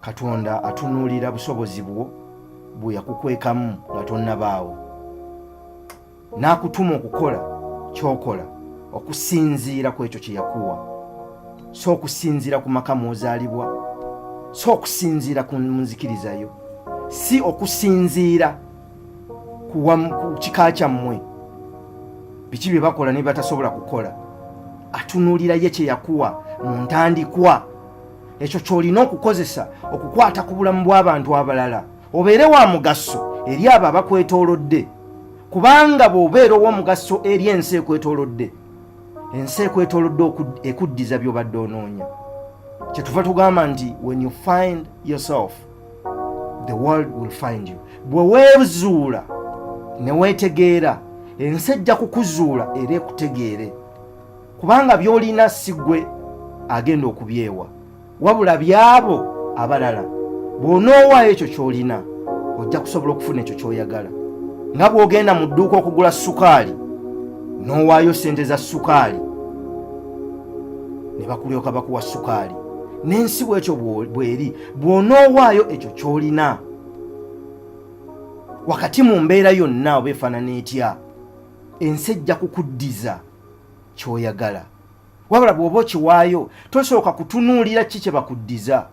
Katonda atunuulira busobozi bwo bwe yakukwekamu nga tonnabaawo, n'akutuma okukola ky'okola okusinziira ku ekyo kye yakuwa, so okusinziira ku maka mw'ozaalibwa, so okusinziira ku nzikiriza yo, si okusinziira ku kika kyammwe biki bye bakola ne batasobola kukola. Atunuulira ye kye yakuwa mu ntandikwa, ekyo ky'olina okukozesa okukwata ku bulamu bw'abantu abalala, obeere wa mugaso eri abo abakwetoolodde, kubanga bw'obeera ow'omugaso eri ensi ekwetoolodde, ensi ekwetoolodde ekuddiza by'obadde onoonya. Kyetuva tugamba nti when you find yourself the world will find you. Bwe weezuula ne weetegeera, ensi ejja kukuzuula era ekutegeere, kubanga by'olina si ggwe agenda okubyewa, wabula byabo abalala. Bw'onoowaayo ekyo ky'olina ojja kusobola okufuna ekyo ky'oyagala. Nga bw'ogenda mu dduuka okugula sukaali, n'owaayo ssente za sukaali, ne bakulyoka bakuwa sukaali. N'ensi bw'ekyo bw'eri, bw'onoowaayo ekyo ky'olina, wakati mu mbeera yonna oba efaanana etya, ensi ejja kukuddiza ky'oyagala. Wabula bw'oba okiwaayo tosooka kutunuulira ki kye bakuddiza,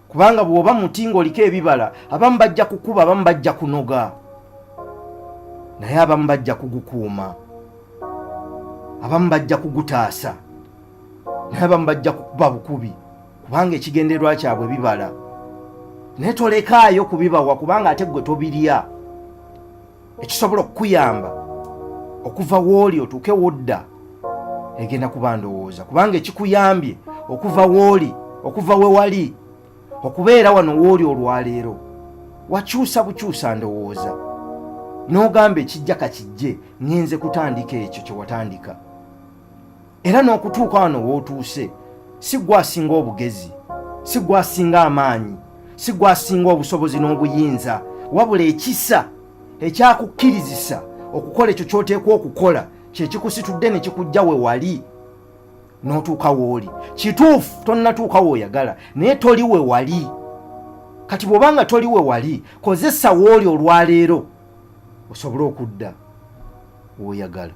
kubanga bw'oba muti ng'oliko ebibala, abamu bajja kukuba, abamu bajja kunoga, naye abamu bajja kugukuuma, abamu bajja kugutaasa, naye abamu bajja kukuba bukubi, kubanga ekigendererwa kyabwe bibala. Naye tolekaayo kubibawa, kubanga ate gwe tobirya. Ekisobola okukuyamba okuva w'oli otuuke w'odda egenda kuba ndowooza, kubanga ekikuyambye okuva w'oli, okuva we wali, okubeera wano w'oli olwaleero, wakyusa bukyusa ndowooza, n'ogamba ekijja kakijje, ngenze kutandika ekyo kye watandika. Era n'okutuuka wano w'otuuse, si gwe asinga obugezi, si gwe asinga amaanyi, si gwe asinga obusobozi n'obuyinza, wabula ekisa ekyakukkirizisa okukola ekyo ky'oteekwa okukola kye kikusitudde ne kikujja we wali n'otuuka w'oli. Kituufu tonnatuuka w'oyagala, naye toli we wali. Kati bw'obanga toli we wali, kozesa w'oli olwaleero osobole okudda w'oyagala.